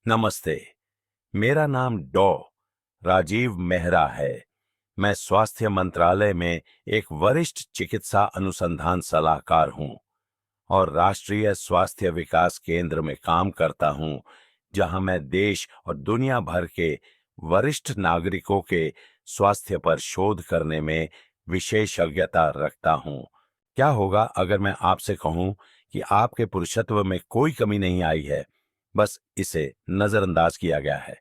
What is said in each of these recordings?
नमस्ते। मेरा नाम राजीव मेहरा है। मैं स्वास्थ्य मंत्रालय में एक वरिष्ठ चिकित्सा अनुसंधान सलाहकार हूं और राष्ट्रीय स्वास्थ्य विकास केंद्र में काम करता हूं, जहां मैं देश और दुनिया भर के वरिष्ठ नागरिकों के स्वास्थ्य पर शोध करने में विशेषज्ञता रखता हूं। क्या होगा अगर मैं आपसे कहूं कि आपके पुरुषत्व में कोई कमी नहीं आई है, बस इसे नजरअंदाज किया गया है?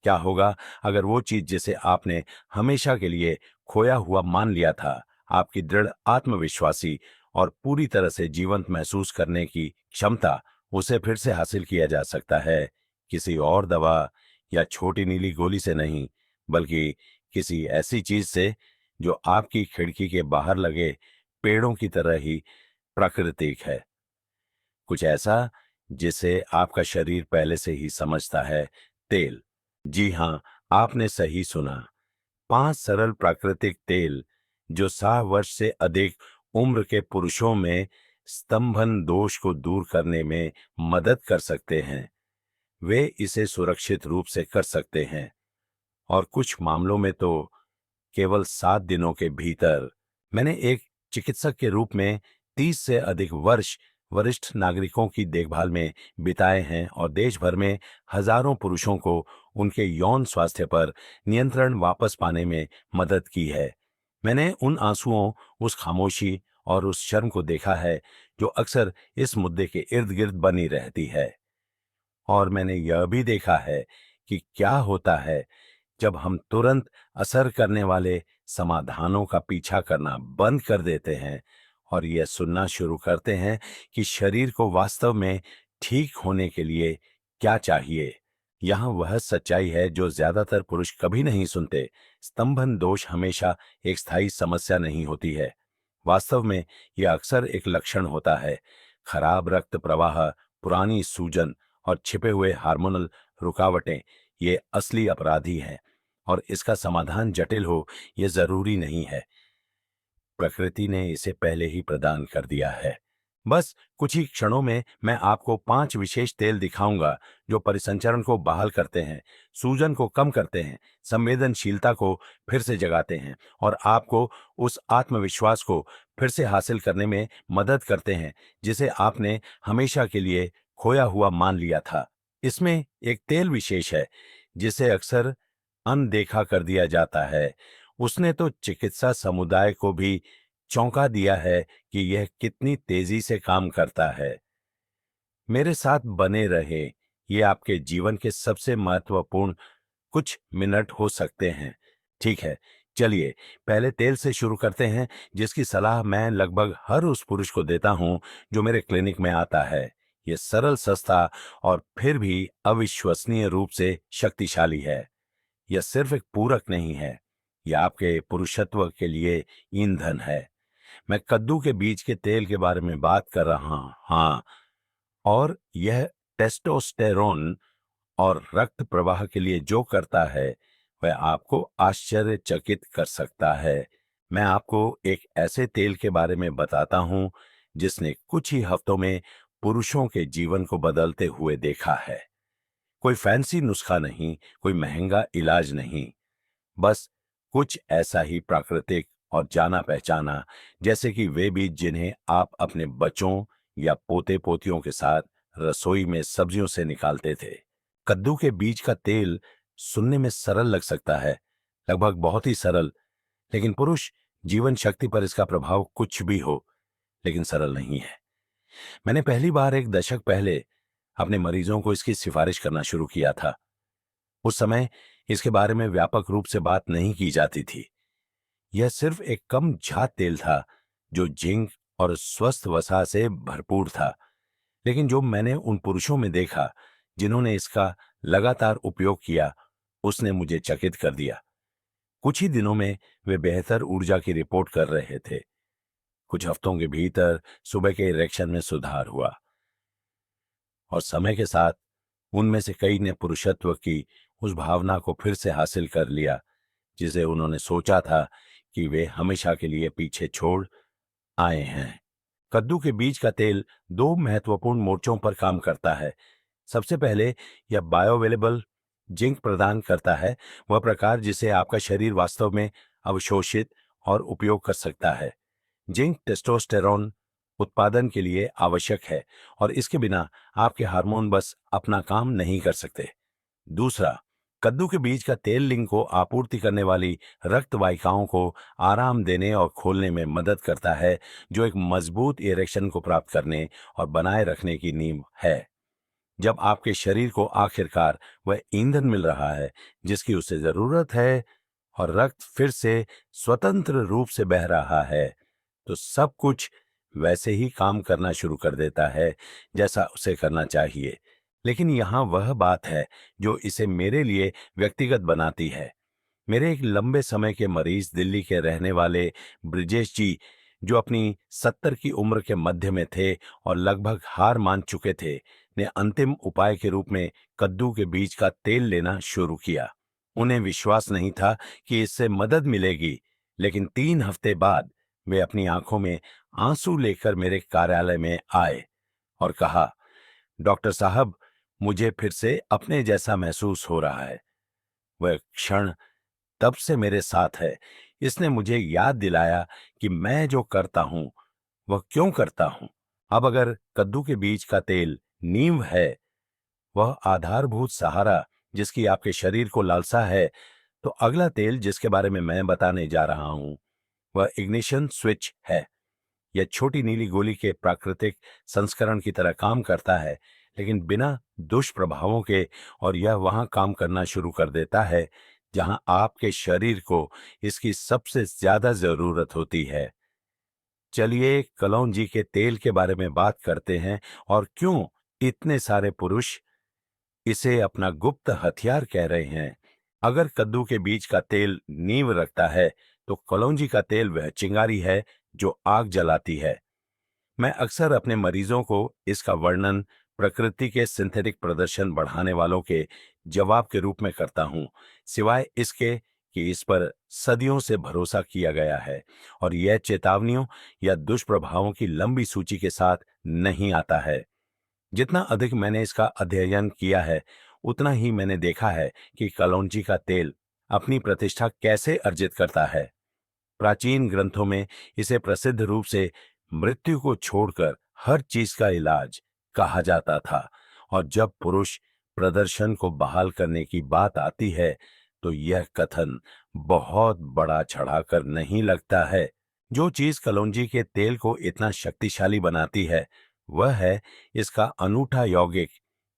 क्या होगा अगर वो चीज जिसे आपने हमेशा के लिए खोया हुआ मान लिया था, आपकी दृढ़ आत्मविश्वासी और पूरी तरह से जीवंत महसूस करने की क्षमता, उसे फिर से हासिल किया जा सकता है, किसी और दवा या छोटी नीली गोली से नहीं, बल्कि किसी ऐसी चीज से जो आपकी खिड़की के बाहर लगे पेड़ों की तरह ही प्राकृतिक है। कुछ ऐसा जिसे आपका शरीर पहले से ही समझता है। तेल। जी हां, आपने सही सुना। 5 सरल प्राकृतिक तेल जो 60 वर्ष से अधिक उम्र के पुरुषों में स्तंभन दोष को दूर करने में मदद कर सकते हैं। वे इसे सुरक्षित रूप से कर सकते हैं और कुछ मामलों में तो केवल 7 दिनों के भीतर। मैंने एक चिकित्सक के रूप में 30 से अधिक वर्ष वरिष्ठ नागरिकों की देखभाल में बिताए हैं और देश भर में हजारों पुरुषों को उनके यौन स्वास्थ्य पर नियंत्रण वापस पाने में मदद की है। मैंने उन आंसुओं, उस खामोशी और उस शर्म को देखा है जो अक्सर इस मुद्दे के इर्द गिर्द बनी रहती है। और मैंने यह भी देखा है कि क्या होता है जब हम तुरंत असर करने वाले समाधानों का पीछा करना बंद कर देते हैं और यह सुनना शुरू करते हैं कि शरीर को वास्तव में ठीक होने के लिए क्या चाहिए। यहाँ वह सच्चाई है जो ज्यादातर पुरुष कभी नहीं सुनते। स्तंभन दोष हमेशा एक स्थायी समस्या नहीं होती है। वास्तव में यह अक्सर एक लक्षण होता है। खराब रक्त प्रवाह, पुरानी सूजन और छिपे हुए हार्मोनल रुकावटें, ये असली अपराधी हैं और इसका समाधान जटिल हो ये जरूरी नहीं है। प्रकृति ने इसे पहले ही प्रदान कर दिया है। बस कुछ ही क्षणों में मैं आपको 5 विशेष तेल दिखाऊंगा जो परिसंचरण को बहाल करते हैं, सूजन को कम करते हैं, संवेदनशीलता को फिर से जगाते हैं और आपको उस आत्मविश्वास को फिर से हासिल करने में मदद करते हैं जिसे आपने हमेशा के लिए खोया हुआ मान लिया था। इसमें एक तेल विशेष है जिसे अक्सर अनदेखा कर दिया जाता है। उसने तो चिकित्सा समुदाय को भी चौंका दिया है कि यह कितनी तेजी से काम करता है। मेरे साथ बने रहे, ये आपके जीवन के सबसे महत्वपूर्ण कुछ मिनट हो सकते हैं। ठीक है, चलिए पहले तेल से शुरू करते हैं जिसकी सलाह मैं लगभग हर उस पुरुष को देता हूं जो मेरे क्लिनिक में आता है। ये सरल, सस्ता और फिर भी अविश्वसनीय रूप से शक्तिशाली है। यह सिर्फ एक पूरक नहीं है, यह आपके पुरुषत्व के लिए ईंधन है। मैं कद्दू के बीज के तेल के बारे में बात कर रहा हूं। हाँ, और यह टेस्टोस्टेरोन और रक्त प्रवाह के लिए जो करता है वह आपको आश्चर्यचकित कर सकता है। मैं आपको एक ऐसे तेल के बारे में बताता हूं जिसने कुछ ही हफ्तों में पुरुषों के जीवन को बदलते हुए देखा है। कोई फैंसी नुस्खा नहीं, कोई महंगा इलाज नहीं, बस कुछ ऐसा ही प्राकृतिक और जाना पहचाना, जैसे कि वे बीज जिन्हें आप अपने बच्चों या पोते पोतियों के साथ रसोई में सब्जियों से निकालते थे। कद्दू के बीज का तेल सुनने में सरल लग सकता है, लगभग बहुत ही सरल, लेकिन पुरुष जीवन शक्ति पर इसका प्रभाव कुछ भी हो, लेकिन सरल नहीं है। मैंने पहली बार एक दशक पहले अपने मरीजों को इसकी सिफारिश करना शुरू किया था। उस समय इसके बारे में व्यापक रूप से बात नहीं की जाती थी। यह सिर्फ एक कम झात तेल था जो जिंक और स्वस्थ वसा से भरपूर था। लेकिन जो मैंने उन पुरुषों में देखा जिन्होंने इसका लगातार उपयोग किया, उसने मुझे चकित कर दिया। कुछ ही दिनों में वे बेहतर ऊर्जा की रिपोर्ट कर रहे थे। कुछ हफ्तों के भीतर सुबह के इरेक्शन में सुधार हुआ और समय के साथ उनमें से कई ने पुरुषत्व की उस भावना को फिर से हासिल कर लिया जिसे उन्होंने सोचा था कि वे हमेशा के लिए पीछे छोड़ आए हैं। कद्दू के बीज का तेल 2 महत्वपूर्ण मोर्चों पर काम करता है। सबसे पहले यह बायोअवेलेबल जिंक प्रदान करता है, वह प्रकार जिसे आपका शरीर वास्तव में अवशोषित और उपयोग कर सकता है। जिंक टेस्टोस्टेरोन उत्पादन के लिए आवश्यक है और इसके बिना आपके हार्मोन बस अपना काम नहीं कर सकते। दूसरा, कद्दू के बीज का तेल लिंग को आपूर्ति करने वाली रक्त वाहिकाओं को आराम देने और खोलने में मदद करता है, जो एक मजबूत इरेक्शन को प्राप्त करने और बनाए रखने की नींव है। जब आपके शरीर को आखिरकार वह ईंधन मिल रहा है जिसकी उसे जरूरत है और रक्त फिर से स्वतंत्र रूप से बह रहा है, तो सब कुछ वैसे ही काम करना शुरू कर देता है जैसा उसे करना चाहिए। लेकिन यहाँ वह बात है जो इसे मेरे लिए व्यक्तिगत बनाती है। मेरे एक लंबे समय के मरीज, दिल्ली के रहने वाले ब्रिजेश जी, जो अपनी 70 की उम्र के मध्य में थे और लगभग हार मान चुके थे, ने अंतिम उपाय के रूप में कद्दू के बीज का तेल लेना शुरू किया। उन्हें विश्वास नहीं था कि इससे मदद मिलेगी, लेकिन 3 हफ्ते बाद वे अपनी आंखों में आंसू लेकर मेरे कार्यालय में आए और कहा, डॉक्टर साहब, मुझे फिर से अपने जैसा महसूस हो रहा है। वह क्षण तब से मेरे साथ है। इसने मुझे याद दिलाया कि मैं जो करता हूं वह क्यों करता हूं। अब अगर कद्दू के बीज का तेल नींव है, वह आधारभूत सहारा जिसकी आपके शरीर को लालसा है, तो अगला तेल जिसके बारे में मैं बताने जा रहा हूं वह इग्निशन स्विच है। यह छोटी नीली गोली के प्राकृतिक संस्करण की तरह काम करता है, लेकिन बिना दुष्प्रभावों के, और यह वहां काम करना शुरू कर देता है जहां आपके शरीर को इसकी सबसे ज्यादा जरूरत होती है। चलिए कलौंजी के तेल के बारे में बात करते हैं और क्यों इतने सारे पुरुष इसे अपना गुप्त हथियार कह रहे हैं। अगर कद्दू के बीज का तेल नींव रखता है, तो कलौंजी का तेल वह चिंगारी है जो आग जलाती है। मैं अक्सर अपने मरीजों को इसका वर्णन प्रकृति के सिंथेटिक प्रदर्शन बढ़ाने वालों के जवाब के रूप में करता हूं, सिवाय इसके कि इस पर सदियों से भरोसा किया गया है और यह चेतावनियों या दुष्प्रभावों की लंबी सूची के साथ नहीं आता है। जितना अधिक मैंने इसका अध्ययन किया है, उतना ही मैंने देखा है कि कलौंजी का तेल अपनी प्रतिष्ठा कैसे अर्जित करता है। प्राचीन ग्रंथों में इसे प्रसिद्ध रूप से मृत्यु को छोड़कर हर चीज का इलाज कहा जाता था, और जब पुरुष प्रदर्शन को बहाल करने की बात आती है, तो यह कथन बहुत बड़ा चढ़ाकर नहीं लगता है। जो चीज कलौंजी के तेल को इतना शक्तिशाली बनाती है, वह है इसका अनूठा यौगिक,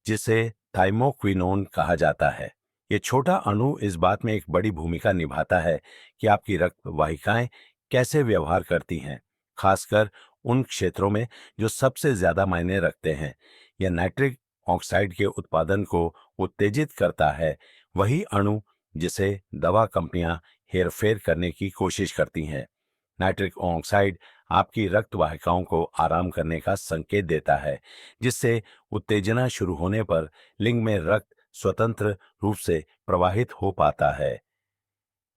जिसे थाइमोक्विनोन कहा जाता है। ये छोटा अणु इस बात में एक बड़ी भूमिका निभाता है कि आपकी रक्त वाहिकाएं कैसे व्यवहार करती हैं, खासकर उन क्षेत्रों में जो सबसे ज्यादा मायने रखते हैं। यह नाइट्रिक ऑक्साइड के उत्पादन को उत्तेजित करता है, वही अणु जिसे दवा कंपनियां हेरफेर करने की कोशिश करती हैं। नाइट्रिक ऑक्साइड आपकी रक्त वाहिकाओं को आराम करने का संकेत देता है, जिससे उत्तेजना शुरू होने पर लिंग में रक्त स्वतंत्र रूप से प्रवाहित हो पाता है।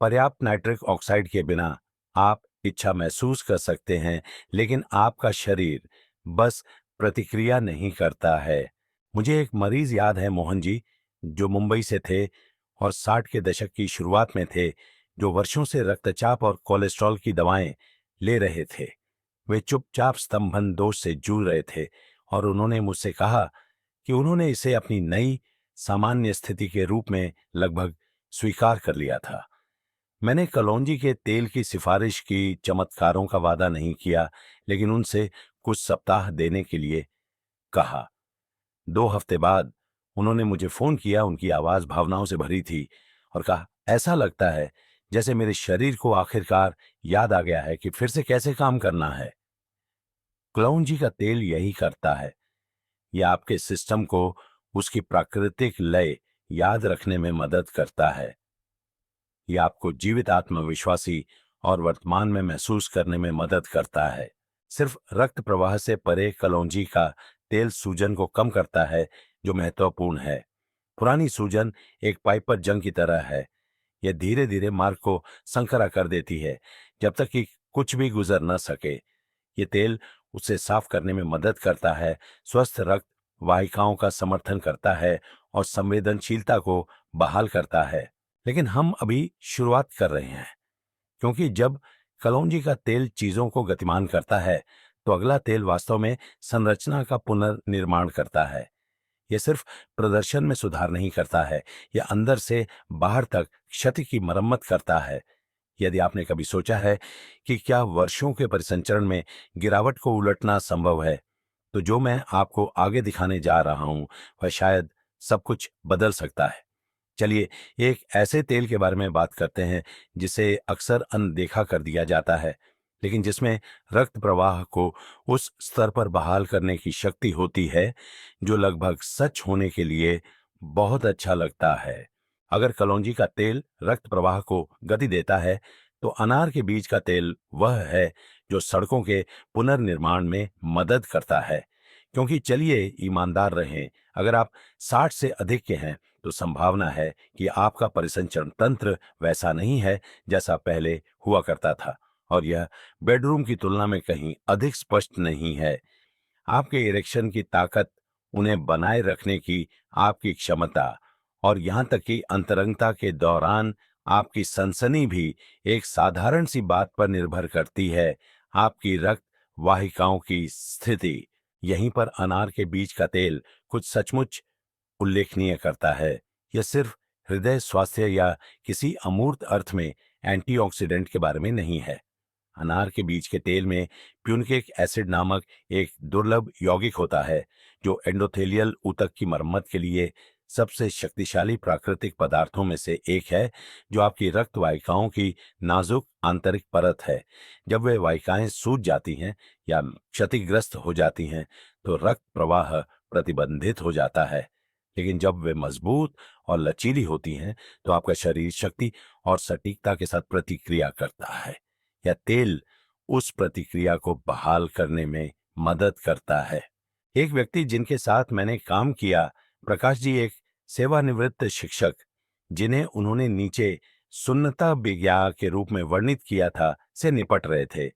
पर्याप्त नाइट्रिक ऑक्साइड के बिना आप इच्छा महसूस कर सकते हैं, लेकिन आपका शरीर बस प्रतिक्रिया नहीं करता है। मुझे एक मरीज याद है, मोहन जी, जो मुंबई से थे और 60 के दशक की शुरुआत में थे, जो वर्षों से रक्तचाप और कोलेस्ट्रॉल की दवाएं ले रहे थे। वे चुपचाप स्तंभन दोष से जूझ रहे थे और उन्होंने मुझसे कहा कि उन्होंने इसे अपनी नई सामान्य स्थिति के रूप में लगभग स्वीकार कर लिया था। मैंने कलौंजी के तेल की सिफारिश की, चमत्कारों का वादा नहीं किया, लेकिन उनसे कुछ सप्ताह देने के लिए कहा। 2 हफ्ते बाद उन्होंने मुझे फोन किया। उनकी आवाज भावनाओं से भरी थी और कहा, ऐसा लगता है जैसे मेरे शरीर को आखिरकार याद आ गया है कि फिर से कैसे काम करना है। कलौंजी का तेल यही करता है, यह आपके सिस्टम को उसकी प्राकृतिक लय याद रखने में मदद करता है। यह आपको जीवित, आत्मविश्वासी और वर्तमान में महसूस करने में मदद करता है। सिर्फ रक्त प्रवाह से परे कलौंजी का तेल सूजन को कम करता है, जो महत्वपूर्ण है। पुरानी सूजन एक पाइप पर जंग की तरह है। यह धीरे धीरे मार्ग को संकरा कर देती है, जब तक कि कुछ भी गुजर न सके। ये तेल उसे साफ करने में मदद करता है, स्वस्थ रक्त वाहिकाओं का समर्थन करता है और संवेदनशीलता को बहाल करता है। लेकिन हम अभी शुरुआत कर रहे हैं, क्योंकि जब कलौंजी का तेल चीजों को गतिमान करता है, तो अगला तेल वास्तव में संरचना का पुनर्निर्माण करता है। यह सिर्फ प्रदर्शन में सुधार नहीं करता है, यह अंदर से बाहर तक क्षति की मरम्मत करता है। यदि आपने कभी सोचा है कि क्या वर्षों के परिसंचरण में गिरावट को उलटना संभव है, तो जो मैं आपको आगे दिखाने जा रहा हूं वह शायद सब कुछ बदल सकता है। चलिए एक ऐसे तेल के बारे में बात करते हैं जिसे अक्सर अनदेखा कर दिया जाता है, लेकिन जिसमें रक्त प्रवाह को उस स्तर पर बहाल करने की शक्ति होती है जो लगभग सच होने के लिए बहुत अच्छा लगता है। अगर कलौंजी का तेल रक्त प्रवाह को गति देता है, तो अनार के बीज का तेल वह है जो सड़कों के पुनर्निर्माण में मदद करता है। क्योंकि चलिए ईमानदार रहें, अगर आप 60 से अधिक के हैं तो संभावना है कि आपका परिसंचरण तंत्र वैसा नहीं है जैसा पहले हुआ करता था, और यह बेडरूम की तुलना में कहीं अधिक स्पष्ट नहीं है। आपके इरेक्शन की ताकत, उन्हें बनाए रखने की आपकी क्षमता, और यहां तक कि अंतरंगता के दौरान आपकी सनसनी भी एक साधारण सी बात पर निर्भर करती है, आपकी रक्त वाहिकाओं की स्थिति। यहीं पर अनार के बीज का तेल कुछ सचमुच उल्लेखनीय करता है। यह सिर्फ हृदय स्वास्थ्य या किसी अमूर्त अर्थ में एंटीऑक्सीडेंट के बारे में नहीं है। अनार के बीज के तेल में प्यूनिक एसिड नामक एक दुर्लभ यौगिक होता है जो एंडोथेलियल ऊतक की मरम्मत के लिए सबसे शक्तिशाली प्राकृतिक पदार्थों में से एक है, जो आपकी रक्त वाहिकाओं की नाजुक आंतरिक परत है। जब वे वाहिकाएं सूज जाती हैं या क्षतिग्रस्त हो जाती हैं, तो रक्त प्रवाह प्रतिबंधित हो जाता है। लेकिन जब वे मजबूत और लचीली होती हैं, तो आपका शरीर शक्ति और सटीकता के साथ प्रतिक्रिया करता है। या तेल उस प्रतिक्रिया को बहाल करने में मदद करता है। एक व्यक्ति जिनके साथ मैंने काम किया, प्रकाश जी, एक सेवानिवृत्त शिक्षक, जिन्हें उन्होंने नीचे सुन्नता विज्ञा के रूप में वर्णित किया था, से निपट रहे थे।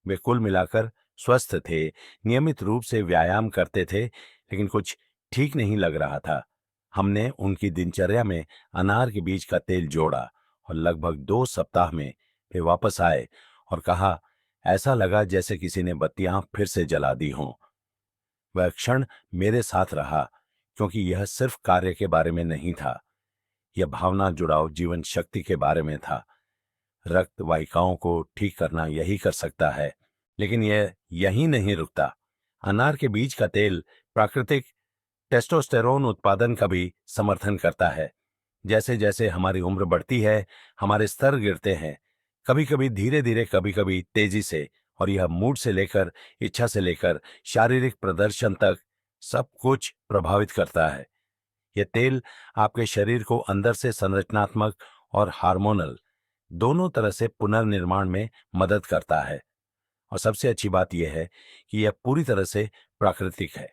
वे कुल मिलाकर स्वस्थ थे, नियमित रूप से व्यायाम करते थे, लेकिन कुछ ठीक नहीं लग रहा था। हमने उनकी दिनचर्या में अनार के बीज का तेल जोड़ा और लगभग 2 सप्ताह में वे वापस आए और कहा, ऐसा लगा जैसे किसी ने बत्तियां फिर से जला दी हों। वह क्षण मेरे साथ रहा, क्योंकि यह सिर्फ कार्य के बारे में नहीं था, यह भावना जुड़ाव जीवन शक्ति के बारे में था। रक्त वाहिकाओं को ठीक करना यही कर सकता है, लेकिन यह यहीं नहीं रुकता। अनार के बीज का तेल प्राकृतिक टेस्टोस्टेरोन उत्पादन का भी समर्थन करता है। जैसे जैसे हमारी उम्र बढ़ती है, हमारे स्तर गिरते हैं, कभी कभी धीरे धीरे, कभी कभी तेजी से, और यह मूड से लेकर, इच्छा से लेकर शारीरिक प्रदर्शन तक सब कुछ प्रभावित करता है। यह तेल आपके शरीर को अंदर से संरचनात्मक और हार्मोनल दोनों तरह से पुनर्निर्माण में मदद करता है। और सबसे अच्छी बात यह है कि यह पूरी तरह से प्राकृतिक है।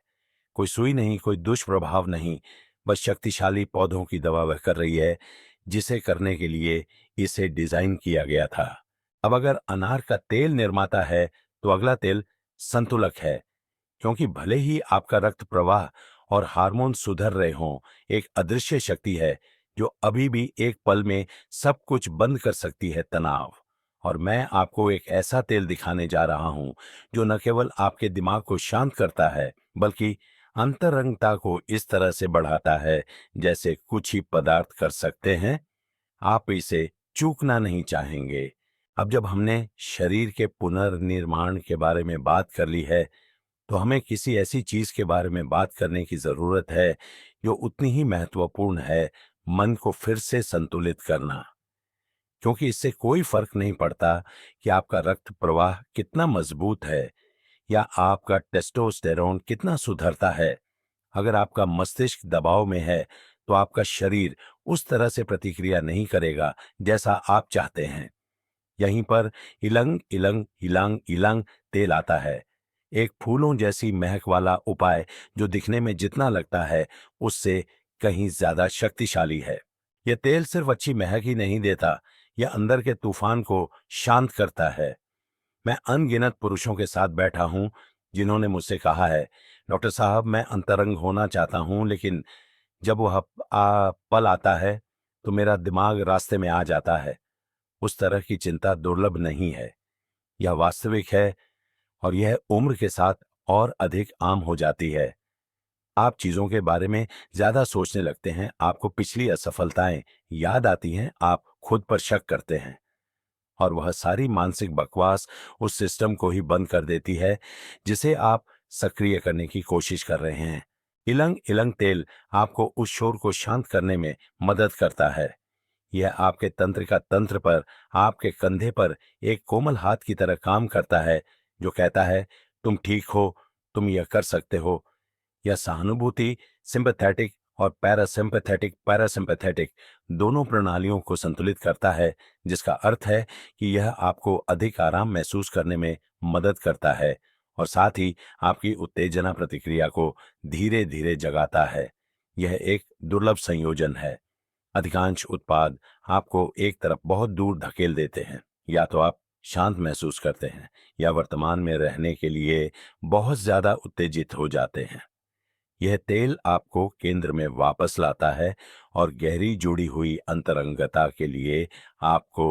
कोई सुई नहीं, कोई दुष्प्रभाव नहीं, बस शक्तिशाली पौधों की दवा वह कर रही है जिसे करने के लिए इसे डिजाइन किया गया था। अब अगर अनार का तेल निर्माता है, तो अगला तेल संतुलक है। क्योंकि भले ही आपका रक्त प्रवाह और हार्मोन सुधर रहे हों, एक अदृश्य शक्ति है जो अभी भी एक पल में सब कुछ बंद कर सकती है, तनाव। और मैं आपको एक ऐसा तेल दिखाने जा रहा हूं जो न केवल आपके दिमाग को शांत करता है, बल्कि अंतरंगता को इस तरह से बढ़ाता है जैसे कुछ ही पदार्थ कर सकते हैं। आप इसे चूकना नहीं चाहेंगे। अब जब हमने शरीर के पुनर्निर्माण के बारे में बात कर ली है, तो हमें किसी ऐसी चीज के बारे में बात करने की जरूरत है जो उतनी ही महत्वपूर्ण है, मन को फिर से संतुलित करना। क्योंकि इससे कोई फर्क नहीं पड़ता कि आपका रक्त प्रवाह कितना मजबूत है या आपका टेस्टोस्टेरोन कितना सुधरता है। अगर आपका मस्तिष्क दबाव में है, तो आपका शरीर उस तरह से प्रतिक्रिया नहीं करेगा जैसा आप चाहते हैं। यहीं पर इलंग इलंग इलांग इलांग तेल आता है, एक फूलों जैसी महक वाला उपाय जो दिखने में जितना लगता है उससे कहीं ज्यादा शक्तिशाली है। यह तेल सिर्फ अच्छी महक ही नहीं देता, यह अंदर के तूफान को शांत करता है। मैं अनगिनत पुरुषों के साथ बैठा हूं जिन्होंने मुझसे कहा है, डॉक्टर साहब, मैं अंतरंग होना चाहता हूं, लेकिन जब वह पल आता है तो मेरा दिमाग रास्ते में आ जाता है। उस तरह की चिंता दुर्लभ नहीं है, यह वास्तविक है, और यह उम्र के साथ और अधिक आम हो जाती है। आप चीजों के बारे में ज्यादा सोचने लगते हैं, आपको पिछली असफलताएं याद आती हैं, आप खुद पर शक करते हैं, और वह सारी मानसिक बकवास उस सिस्टम को ही बंद कर देती है जिसे आप सक्रिय करने की कोशिश कर रहे हैं। इलंग इलंग तेल आपको उस शोर को शांत करने में मदद करता है। यह आपके तंत्रिका तंत्र पर, आपके कंधे पर एक कोमल हाथ की तरह काम करता है, जो कहता है, तुम ठीक हो, तुम यह कर सकते हो। यह सहानुभूति, सिंपैथेटिक और पैरासिम्पैथेटिक दोनों प्रणालियों को संतुलित करता है, जिसका अर्थ है कि यह आपको अधिक आराम महसूस करने में मदद करता है और साथ ही आपकी उत्तेजना प्रतिक्रिया को धीरे धीरे जगाता है। यह एक दुर्लभ संयोजन है। अधिकांश उत्पाद आपको एक तरफ बहुत दूर धकेल देते हैं। या तो आप शांत महसूस करते हैं या वर्तमान में रहने के लिए बहुत ज्यादा उत्तेजित हो जाते हैं। यह तेल आपको केंद्र में वापस लाता है और गहरी जुड़ी हुई अंतरंगता के लिए आपको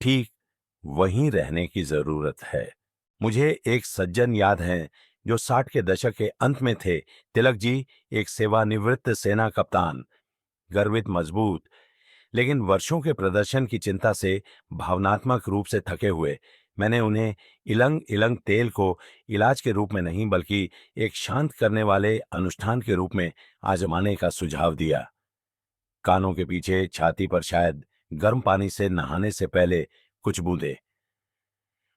ठीक वहीं रहने की जरूरत है। मुझे एक सज्जन याद हैं जो 60 के दशक के अंत में थे। तिलक जी एक सेवानिवृत्त सेना कप्तान, गर्वित, मजबूत, लेकिन वर्षों के प्रदर्शन की चिंता से भावनात्मक रूप से थके हुए। मैंने उन्हें इलंग इलंग तेल को इलाज के रूप में नहीं, बल्कि एक शांत करने वाले अनुष्ठान के रूप में आजमाने का सुझाव दिया। कानों के पीछे, छाती पर, शायद गर्म पानी से नहाने से पहले कुछ बूंदे।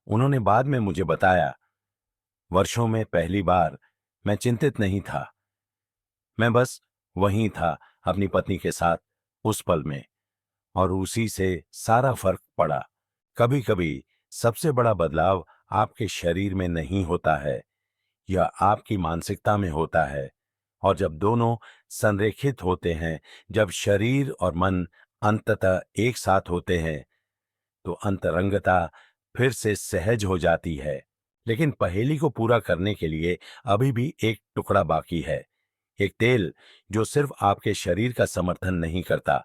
उन्होंने बाद में मुझे बताया, वर्षों में पहली बार मैं चिंतित नहीं था। मैं बस वहीं था अपनी पत्नी के साथ उस पल में, और उसी से सारा फर्क पड़ा। कभी कभी सबसे बड़ा बदलाव आपके शरीर में नहीं होता है, यह आपकी मानसिकता में होता है। और जब दोनों संरेखित होते हैं, जब शरीर और मन अंततः एक साथ होते हैं, तो अंतरंगता फिर से सहज हो जाती है। लेकिन पहेली को पूरा करने के लिए अभी भी एक टुकड़ा बाकी है। एक तेल जो सिर्फ आपके शरीर का समर्थन नहीं करता,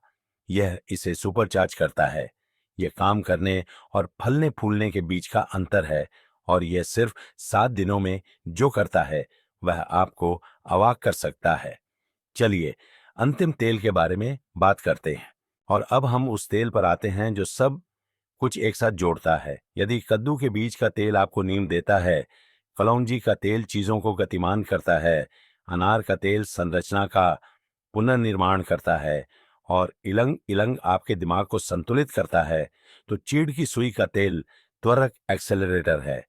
यह इसे सुपरचार्ज करता है। यह काम करने और फलने फूलने के बीच का अंतर है, और यह सिर्फ 7 दिनों में जो करता है वह आपको अवाक कर सकता है। चलिए अंतिम तेल के बारे में बात करते हैं, और अब हम उस तेल पर आते हैं जो सब कुछ एक साथ जोड़ता है। यदि कद्दू के बीज का तेल आपको नींद देता है, कलौंजी का तेल चीजों को गतिमान करता है, अनार का तेल संरचना का पुनर्निर्माण करता है, और इलंग इलंग आपके दिमाग को संतुलित करता है, तो चीड़ की सुई का तेल त्वरक एक्सेलरेटर है।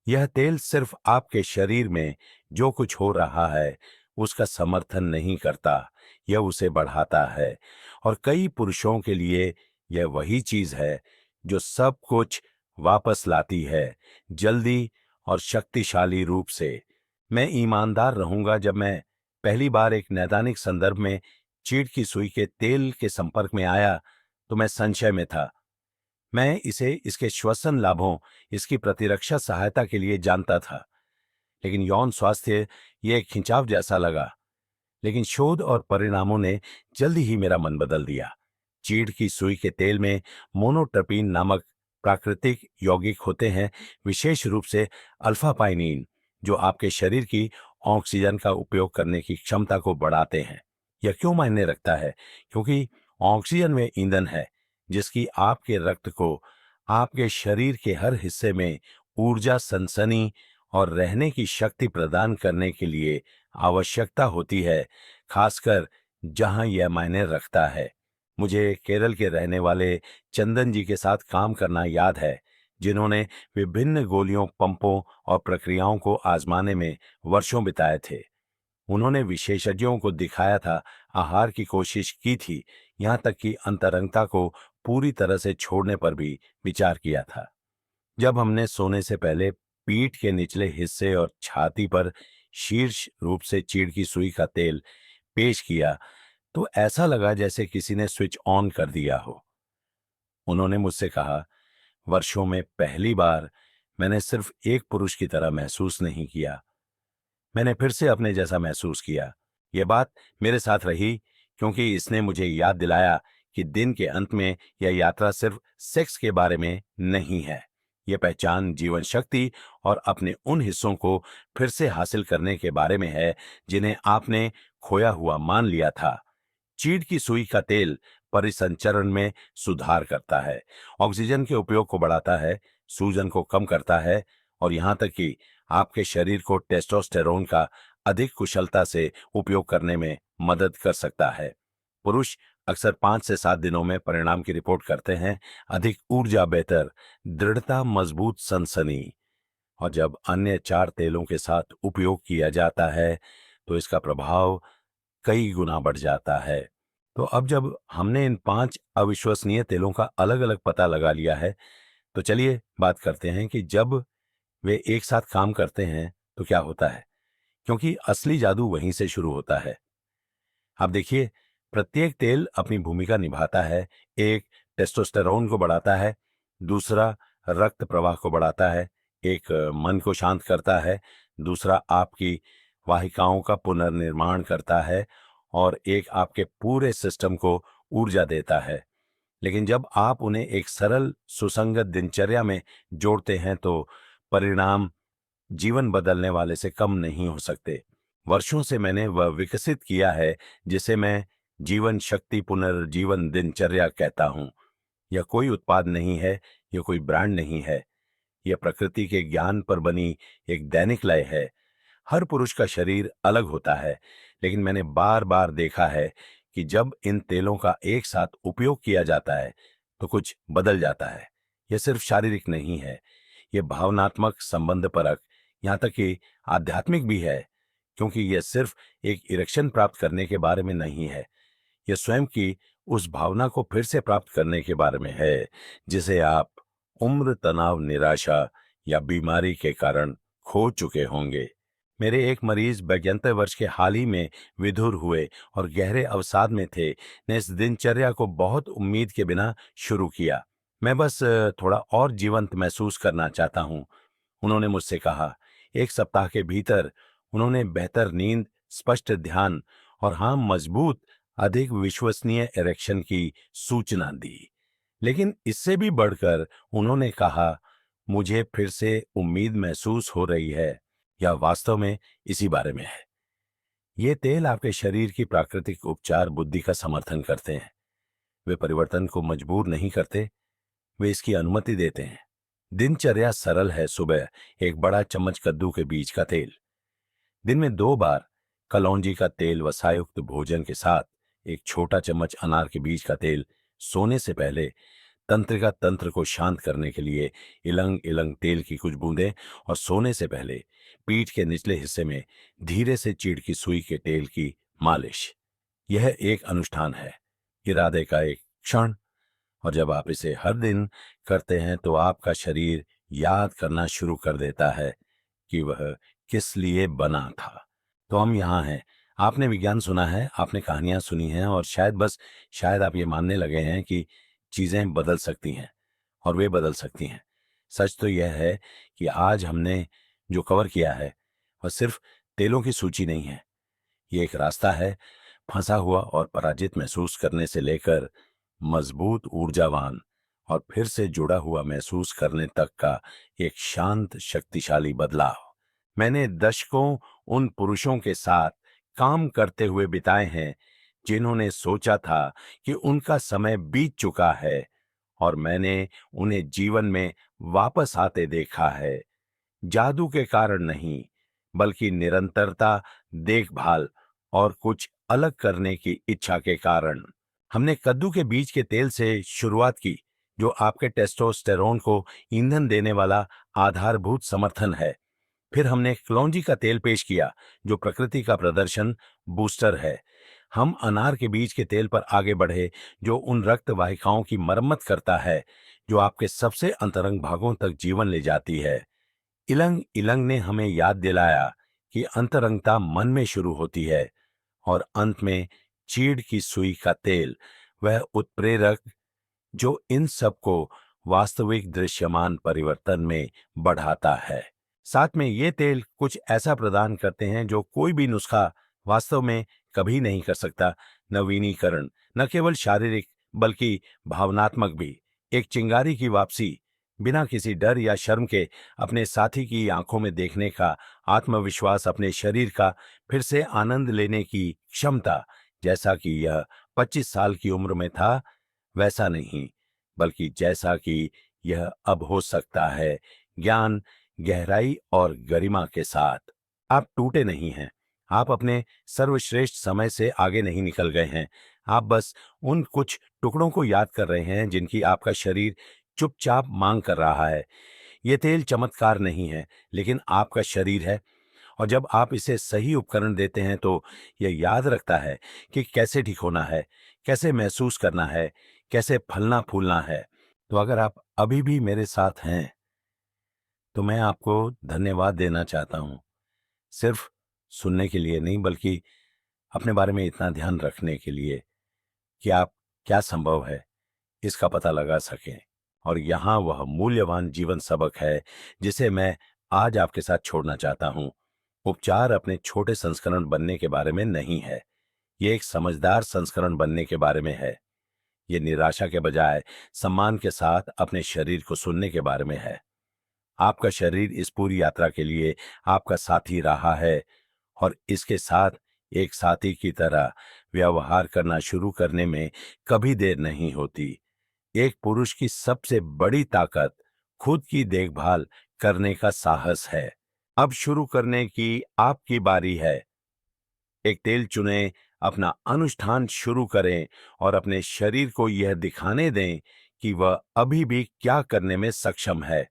यह तेल सिर्फ आपके शरीर में जो कुछ हो रहा है उसका समर्थन नहीं करता, यह उसे बढ़ाता है। और कई पुरुषों के लिए यह वही चीज है जो सब कुछ वापस लाती है, जल्दी और शक्तिशाली रूप से। मैं ईमानदार रहूंगा, जब मैं पहली बार एक नैदानिक संदर्भ में चीड़ की सुई के तेल के संपर्क में आया तो मैं संशय में था। मैं इसे इसके श्वसन लाभों, इसकी प्रतिरक्षा सहायता के लिए जानता था, लेकिन यौन स्वास्थ्य ये एक खिंचाव जैसा लगा। लेकिन शोध और परिणामों ने जल्दी ही मेरा मन बदल दिया। चीड़ की सुई के तेल में मोनोटर्पीन नामक प्राकृतिक यौगिक होते हैं, विशेष रूप से अल्फा पाइनीन, जो आपके शरीर की ऑक्सीजन का उपयोग करने की क्षमता को बढ़ाते हैं। यह क्यों मायने रखता है? क्योंकि ऑक्सीजन में ईंधन है जिसकी आपके रक्त को आपके शरीर के हर हिस्से में ऊर्जा, सनसनी और रहने की शक्ति प्रदान करने के लिए आवश्यकता होती है, खासकर जहां यह मायने रखता है। मुझे केरल के रहने वाले चंदन जी के साथ काम करना याद है, जिन्होंने विभिन्न गोलियों, पंपों और प्रक्रियाओं को आजमाने में वर्षों बिताए थे। उन्होंने विशेषज्ञों को दिखाया था, आहार की कोशिश की थी, यहां तक कि अंतरंगता को पूरी तरह से छोड़ने पर भी विचार किया था। जब हमने सोने से पहले पीठ के निचले हिस्से और छाती पर शीर्ष रूप से चीड़ की सुई का तेल पेश किया, तो ऐसा लगा जैसे किसी ने स्विच ऑन कर दिया हो। उन्होंने मुझसे कहा, वर्षों में पहली बार मैंने सिर्फ एक पुरुष की तरह महसूस नहीं किया, मैंने फिर से अपने जैसा महसूस किया। ये बात मेरे साथ रही क्योंकि इसने मुझे याद दिलाया कि दिन के अंत में यह यात्रा सिर्फ सेक्स के बारे में नहीं है। यह पहचान, जीवन शक्ति और अपने उन हिस्सों को फिर से हासिल करने के बारे में है जिन्हें आपने खोया हुआ मान लिया था। चीड़ की सुई का तेल परिसंचरण में सुधार करता है, ऑक्सीजन के उपयोग को बढ़ाता है, सूजन को कम करता है और यहां तक कि आपके शरीर को टेस्टोस्टेरोन का अधिक कुशलता से उपयोग करने में मदद कर सकता है। पुरुष अक्सर 5 से 7 दिनों में परिणाम की रिपोर्ट करते हैं, अधिक ऊर्जा, बेहतर दृढ़ता, मजबूत सनसनी। और जब अन्य 4 तेलों के साथ उपयोग किया जाता है तो इसका प्रभाव कई गुना बढ़ जाता है। तो अब जब हमने इन 5 अविश्वसनीय तेलों का अलग अलग पता लगा लिया है, तो चलिए बात करते हैं कि जब वे एक साथ काम करते हैं तो क्या होता है, क्योंकि असली जादू वहीं से शुरू होता है। आप देखिए, प्रत्येक तेल अपनी भूमिका निभाता है। एक टेस्टोस्टेरोन को बढ़ाता है, दूसरा रक्त प्रवाह को बढ़ाता है, एक मन को शांत करता है, दूसरा आपकी वाहिकाओं का पुनर्निर्माण करता है और एक आपके पूरे सिस्टम को ऊर्जा देता है। लेकिन जब आप उन्हें एक सरल सुसंगत दिनचर्या में जोड़ते हैं तो परिणाम जीवन बदलने वाले से कम नहीं हो सकते। वर्षों से मैंने वह विकसित किया है जिसे मैं जीवन शक्ति पुनर्जीवन दिनचर्या कहता हूं। यह कोई उत्पाद नहीं है, यह कोई ब्रांड नहीं है, यह प्रकृति के ज्ञान पर बनी एक दैनिक लय है। हर पुरुष का शरीर अलग होता है, लेकिन मैंने बार बार देखा है कि जब इन तेलों का एक साथ उपयोग किया जाता है तो कुछ बदल जाता है। यह सिर्फ शारीरिक नहीं है, यह भावनात्मक, संबंध परक, यहाँ तक कि आध्यात्मिक भी है, क्योंकि यह सिर्फ एक इरेक्शन प्राप्त करने के बारे में नहीं है। यह स्वयं की उस भावना को फिर से प्राप्त करने के बारे में है जिसे आप उम्र, तनाव, निराशा या बीमारी के कारण खो चुके होंगे। मेरे एक मरीज 72 वर्ष के हाल ही में विधुर हुए और गहरे अवसाद में थे, ने इस दिनचर्या को बहुत उम्मीद के बिना शुरू किया। मैं बस थोड़ा और जीवंत महसूस करना चाहता हूं, उन्होंने मुझसे कहा। 1 सप्ताह के भीतर उन्होंने बेहतर नींद, स्पष्ट ध्यान और हाँ, मजबूत, अधिक विश्वसनीय इरेक्शन की सूचना दी। लेकिन इससे भी बढ़कर उन्होंने कहा, मुझे फिर से उम्मीद महसूस हो रही है। यह वास्तव में इसी बारे में है। ये तेल आपके शरीर की प्राकृतिक उपचार बुद्धि का समर्थन करते हैं। वे परिवर्तन को मजबूर नहीं करते, वे इसकी अनुमति देते हैं। दिनचर्या सरल है। सुबह 1 बड़ा चम्मच कद्दू के बीज का तेल, दिन में 2 बार कलौंजी का तेल वसायुक्त भोजन के साथ, 1 छोटा चम्मच अनार के बीज का तेल, सोने से पहले तंत्रिका तंत्र को शांत करने के लिए इलंग इलंग तेल की कुछ बूंदें और सोने से पहले पीठ के निचले हिस्से में धीरे से चीड़ की सुई के तेल की मालिश। यह एक अनुष्ठान है, इरादे का एक क्षण, और जब आप इसे हर दिन करते हैं तो आपका शरीर याद करना शुरू कर देता है कि वह किस लिए बना था। तो हम यहाँ हैं। आपने विज्ञान सुना है, आपने कहानियां सुनी हैं और शायद आप ये मानने लगे हैं कि चीजें बदल सकती हैं, और वे बदल सकती हैं। सच तो यह है कि आज हमने जो कवर किया है वह सिर्फ तेलों की सूची नहीं है। ये एक रास्ता है, फंसा हुआ और पराजित महसूस करने से लेकर मजबूत, ऊर्जावान और फिर से जुड़ा हुआ महसूस करने तक का एक शांत, शक्तिशाली बदलाव। मैंने दशकों उन पुरुषों के साथ काम करते हुए बिताए हैं जिन्होंने सोचा था कि उनका समय बीत चुका है, और मैंने उन्हें जीवन में वापस आते देखा है। जादू के कारण नहीं, बल्कि निरंतरता, देखभाल और कुछ अलग करने की इच्छा के कारण। हमने कद्दू के बीज के तेल से शुरुआत की, जो आपके टेस्टोस्टेरोन को ईंधन देने वाला आधारभूत समर्थन है। फिर हमने कलौंजी का तेल पेश किया, जो प्रकृति का प्रदर्शन बूस्टर है। हम अनार के बीज के तेल पर आगे बढ़े, जो उन रक्त वाहिकाओं की मरम्मत करता है जो आपके सबसे अंतरंग भागों तक जीवन ले जाती है। इलंग इलंग ने हमें याद दिलाया कि अंतरंगता मन में शुरू होती है, और अंत में चीड़ की सुई का तेल, वह उत्प्रेरक जो इन सबको वास्तविक दृश्यमान परिवर्तन में बढ़ाता है। साथ में ये तेल कुछ ऐसा प्रदान करते हैं जो कोई भी नुस्खा वास्तव में कभी नहीं कर सकता। नवीनीकरण, न केवल शारीरिक बल्कि भावनात्मक भी। एक चिंगारी की वापसी, बिना किसी डर या शर्म के अपने साथी की आंखों में देखने का आत्मविश्वास, अपने शरीर का फिर से आनंद लेने की क्षमता, जैसा कि यह 25 साल की उम्र में था वैसा नहीं, बल्कि जैसा कि यह अब हो सकता है, ज्ञान, गहराई और गरिमा के साथ। आप टूटे नहीं हैं, आप अपने सर्वश्रेष्ठ समय से आगे नहीं निकल गए हैं। आप बस उन कुछ टुकड़ों को याद कर रहे हैं जिनकी आपका शरीर चुपचाप मांग कर रहा है। ये तेल चमत्कार नहीं है, लेकिन आपका शरीर है, और जब आप इसे सही उपकरण देते हैं तो यह याद रखता है कि कैसे ठीक होना है, कैसे महसूस करना है, कैसे फलना फूलना है। तो अगर आप अभी भी मेरे साथ हैं तो मैं आपको धन्यवाद देना चाहता हूँ, सिर्फ सुनने के लिए नहीं, बल्कि अपने बारे में इतना ध्यान रखने के लिए कि आप क्या संभव है इसका पता लगा सकें। और यहाँ वह मूल्यवान जीवन सबक है जिसे मैं आज आपके साथ छोड़ना चाहता हूँ। उपचार अपने छोटे संस्करण बनने के बारे में नहीं है, ये एक समझदार संस्करण बनने के बारे में है। ये निराशा के बजाय सम्मान के साथ अपने शरीर को सुनने के बारे में है। आपका शरीर इस पूरी यात्रा के लिए आपका साथी रहा है, और इसके साथ एक साथी की तरह व्यवहार करना शुरू करने में कभी देर नहीं होती। एक पुरुष की सबसे बड़ी ताकत खुद की देखभाल करने का साहस है। अब शुरू करने की आपकी बारी है। एक तेल चुनें, अपना अनुष्ठान शुरू करें और अपने शरीर को यह दिखाने दें कि वह अभी भी क्या करने में सक्षम है।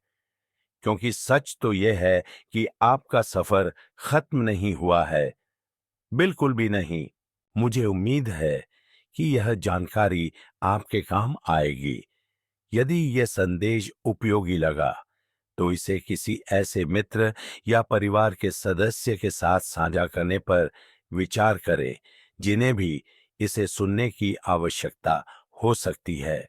क्योंकि सच तो यह है कि आपका सफर खत्म नहीं हुआ है, बिल्कुल भी नहीं। मुझे उम्मीद है कि यह जानकारी आपके काम आएगी। यदि यह संदेश उपयोगी लगा तो इसे किसी ऐसे मित्र या परिवार के सदस्य के साथ साझा करने पर विचार करें जिन्हें भी इसे सुनने की आवश्यकता हो सकती है।